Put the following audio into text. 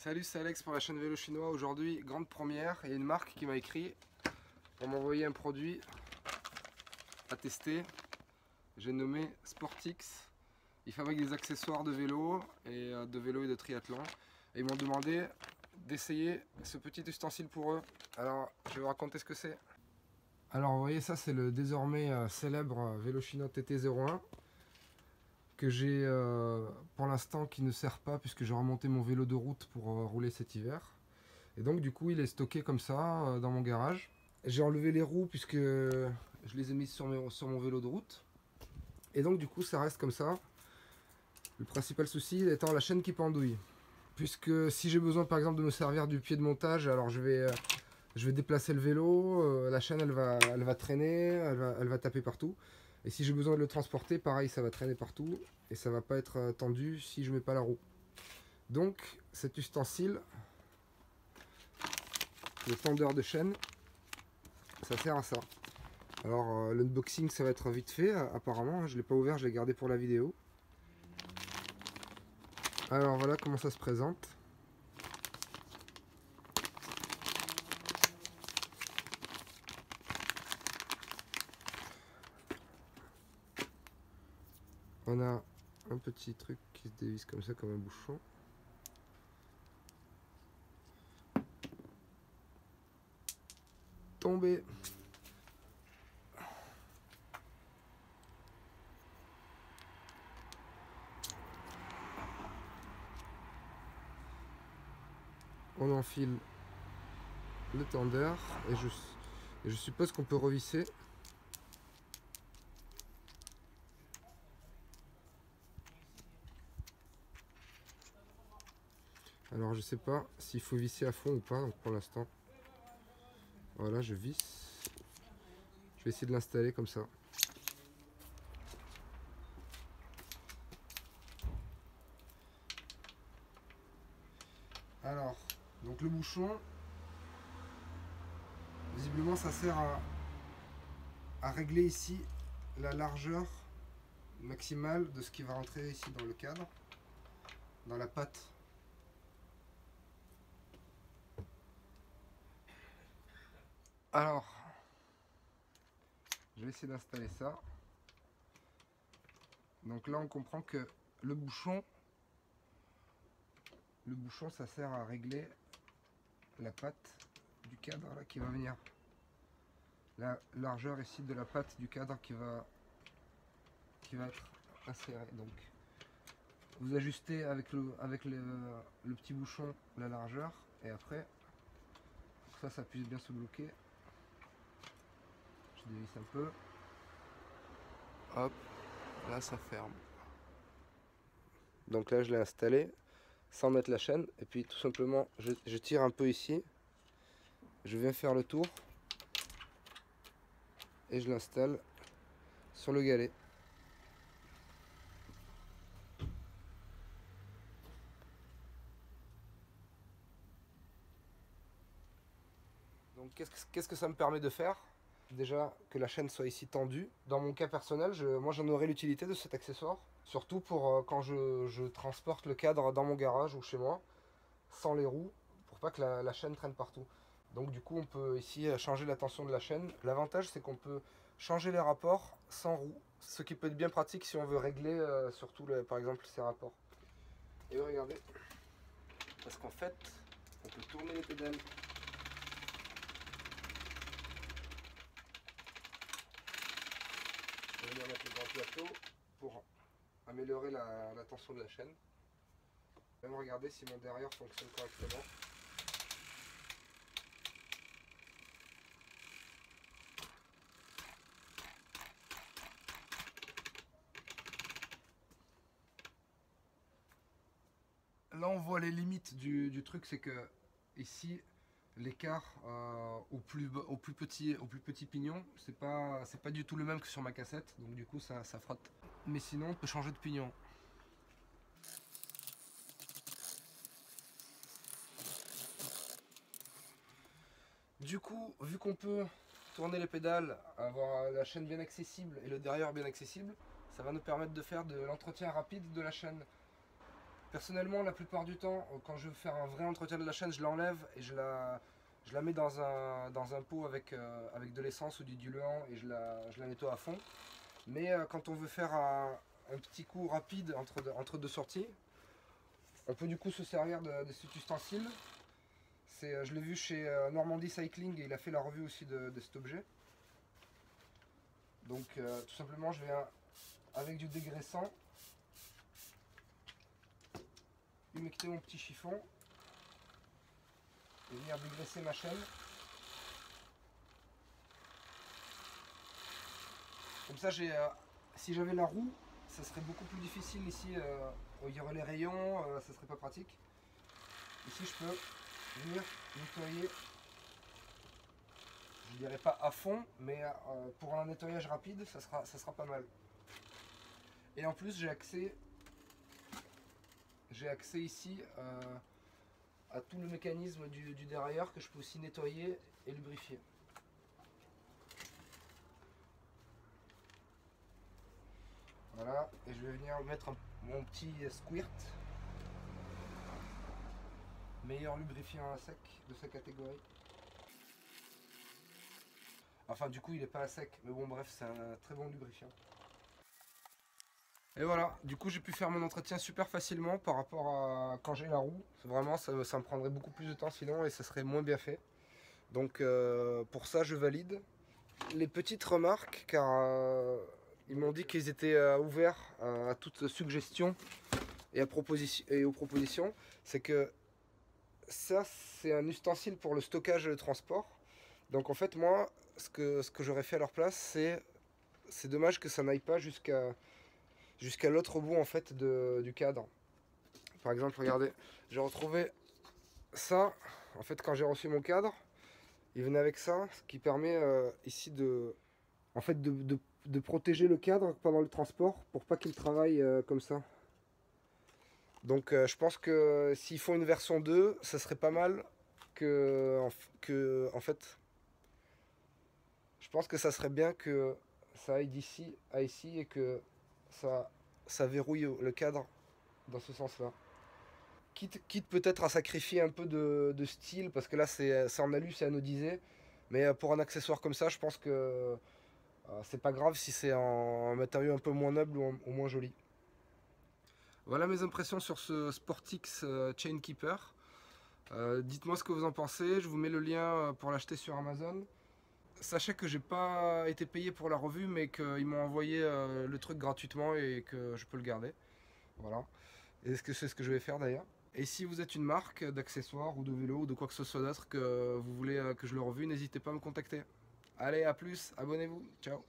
Salut, c'est Alex pour la chaîne Vélo Chinois. Aujourd'hui, grande première, il y a une marque qui m'a écrit pour m'envoyer un produit à tester. J'ai nommé Sportix. Ils fabriquent des accessoires de vélo et de triathlon. Et ils m'ont demandé d'essayer ce petit ustensile pour eux. Alors, je vais vous raconter ce que c'est. Alors, vous voyez, ça c'est le désormais célèbre vélo chinois TT01 que j'ai pour l'instant qui ne sert pas puisque j'ai remonté mon vélo de route pour rouler cet hiver. Et donc du coup il est stocké comme ça dans mon garage. J'ai enlevé les roues puisque je les ai mises sur mon vélo de route. Et donc du coup ça reste comme ça. Le principal souci étant la chaîne qui pendouille. Puisque si j'ai besoin par exemple de me servir du pied de montage, alors je vais déplacer le vélo, la chaîne elle va traîner, elle va taper partout. Et si j'ai besoin de le transporter, pareil, ça va traîner partout et ça va pas être tendu si je mets pas la roue. Donc cet ustensile, le tendeur de chaîne, ça sert à ça. Alors l'unboxing ça va être vite fait apparemment, je l'ai pas ouvert, je l'ai gardé pour la vidéo. Alors voilà comment ça se présente. On a un petit truc qui se dévisse comme ça, comme un bouchon. Tombé. On enfile le tendeur et je suppose qu'on peut revisser. Alors je sais pas s'il faut visser à fond ou pas, donc pour l'instant voilà, je visse. Je vais essayer de l'installer comme ça. Alors donc le bouchon, visiblement ça sert à régler ici la largeur maximale de ce qui va rentrer ici dans le cadre, dans la patte. Alors, je vais essayer d'installer ça. Donc là, on comprend que le bouchon, ça sert à régler la patte du cadre là, qui va venir. La largeur ici de la patte du cadre qui va être insérée. Donc, vous ajustez avec le petit bouchon la largeur et après, pour que ça puisse bien se bloquer. Je dévisse un peu. Hop, là ça ferme. Donc là je l'ai installé sans mettre la chaîne et puis tout simplement je tire un peu ici. Je viens faire le tour et je l'installe sur le galet. Donc qu'est-ce que ça me permet de faire? Déjà que la chaîne soit ici tendue. Dans mon cas personnel, moi j'en aurai l'utilité de cet accessoire. Surtout pour quand je transporte le cadre dans mon garage ou chez moi, sans les roues, pour pas que la chaîne traîne partout. Donc du coup on peut ici changer la tension de la chaîne. L'avantage c'est qu'on peut changer les rapports sans roue. Ce qui peut être bien pratique si on veut régler surtout par exemple ces rapports. Et regardez, parce qu'en fait on peut tourner les pédales. Je vais venir mettre le grand plateau pour améliorer la tension de la chaîne. Même regarder si mon derrière fonctionne correctement. Là on voit les limites du truc, c'est que ici l'écart au plus petit pignon, c'est pas du tout le même que sur ma cassette, donc du coup ça frotte. Mais sinon on peut changer de pignon. Du coup, vu qu'on peut tourner les pédales, avoir la chaîne bien accessible et le derrière bien accessible, ça va nous permettre de faire de l'entretien rapide de la chaîne. Personnellement, la plupart du temps, quand je veux faire un vrai entretien de la chaîne, je l'enlève et je la mets dans un pot avec de l'essence ou du diluant et je la nettoie à fond. Mais quand on veut faire un petit coup rapide entre deux sorties, on peut du coup se servir de cet ustensile. Je l'ai vu chez Normandie Cycling et il a fait la revue aussi de cet objet. Donc tout simplement je vais avec du dégraissant humecter mon petit chiffon et venir dégraisser ma chaîne. Comme ça si j'avais la roue, ça serait beaucoup plus difficile ici, il y aurait les rayons, ça serait pas pratique. Ici je peux venir nettoyer, je dirais pas à fond, mais pour un nettoyage rapide, ça sera pas mal. Et en plus j'ai accès ici à tout le mécanisme du dérailleur que je peux aussi nettoyer et lubrifier. Voilà, et je vais venir mettre mon petit squirt, meilleur lubrifiant à sec de sa catégorie. Enfin du coup il n'est pas à sec, mais bon bref, c'est un très bon lubrifiant. Et voilà, du coup j'ai pu faire mon entretien super facilement par rapport à quand j'ai la roue. Vraiment ça me prendrait beaucoup plus de temps sinon et ça serait moins bien fait. Donc pour ça je valide. Les petites remarques, car ils m'ont dit qu'ils étaient ouverts à toute suggestion et aux propositions, c'est que ça c'est un ustensile pour le stockage et le transport. Donc en fait moi ce que j'aurais fait à leur place, c'est dommage que ça n'aille pas jusqu'à l'autre bout en fait du cadre. Par exemple, regardez, j'ai retrouvé ça. En fait, quand j'ai reçu mon cadre, il venait avec ça, ce qui permet ici en fait, de protéger le cadre pendant le transport pour pas qu'il travaille comme ça. Donc je pense que s'ils font une version 2, ça serait pas mal en fait, je pense que ça serait bien que ça aille d'ici à ici et que ça verrouille le cadre dans ce sens-là. Quitte peut-être à sacrifier un peu de style, parce que là c'est en alu, c'est anodisé. Mais pour un accessoire comme ça, je pense que c'est pas grave si c'est en matériau un peu moins noble ou moins joli. Voilà mes impressions sur ce Sportix Chainkeeper. Dites-moi ce que vous en pensez, je vous mets le lien pour l'acheter sur Amazon. Sachez que j'ai pas été payé pour la revue, mais qu'ils m'ont envoyé le truc gratuitement et que je peux le garder. Voilà. Et c'est ce que je vais faire d'ailleurs. Et si vous êtes une marque d'accessoires ou de vélos ou de quoi que ce soit d'autre que vous voulez que je le revue, n'hésitez pas à me contacter. Allez, à plus, abonnez-vous, ciao.